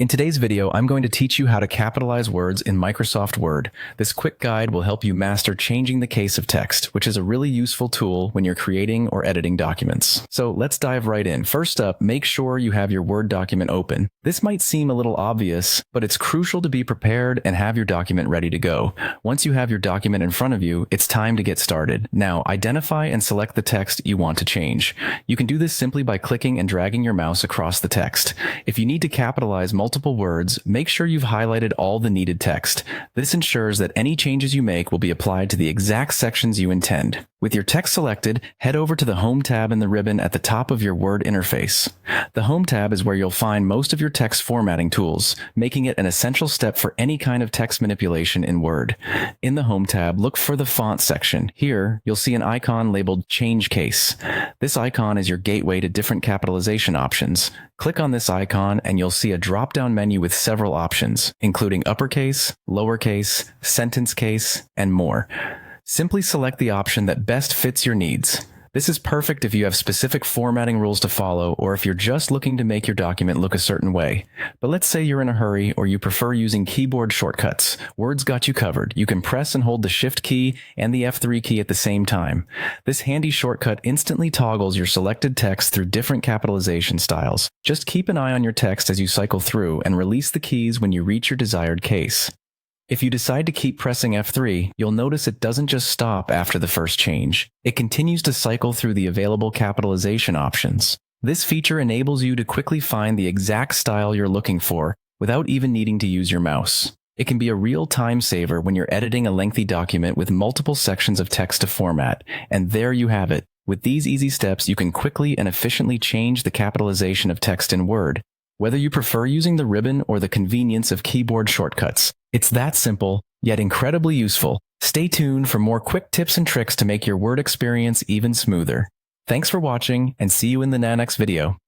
In today's video, I'm going to teach you how to capitalize words in Microsoft Word. This quick guide will help you master changing the case of text, which is a really useful tool when you're creating or editing documents. So let's dive right in. First up, make sure you have your Word document open. This might seem a little obvious, but it's crucial to be prepared and have your document ready to go. Once you have your document in front of you, it's time to get started. Now, identify and select the text you want to change. You can do this simply by clicking and dragging your mouse across the text. If you need to capitalize multiple words, make sure you've highlighted all the needed text. This ensures that any changes you make will be applied to the exact sections you intend. With your text selected, head over to the Home tab in the ribbon at the top of your Word interface. The Home tab is where you'll find most of your text formatting tools, making it an essential step for any kind of text manipulation in Word. In the Home tab, look for the Font section. Here, you'll see an icon labeled Change Case. This icon is your gateway to different capitalization options. Click on this icon and you'll see a drop-down menu with several options, including uppercase, lowercase, sentence case, and more. Simply select the option that best fits your needs. This is perfect if you have specific formatting rules to follow or if you're just looking to make your document look a certain way. But let's say you're in a hurry or you prefer using keyboard shortcuts. Word's got you covered. You can press and hold the Shift key and the F3 key at the same time. This handy shortcut instantly toggles your selected text through different capitalization styles. Just keep an eye on your text as you cycle through and release the keys when you reach your desired case. If you decide to keep pressing F3, you'll notice it doesn't just stop after the first change. It continues to cycle through the available capitalization options. This feature enables you to quickly find the exact style you're looking for without even needing to use your mouse. It can be a real time saver when you're editing a lengthy document with multiple sections of text to format. And there you have it. With these easy steps, you can quickly and efficiently change the capitalization of text in Word. Whether you prefer using the ribbon or the convenience of keyboard shortcuts, it's that simple, yet incredibly useful. Stay tuned for more quick tips and tricks to make your Word experience even smoother. Thanks for watching, and see you in the next video.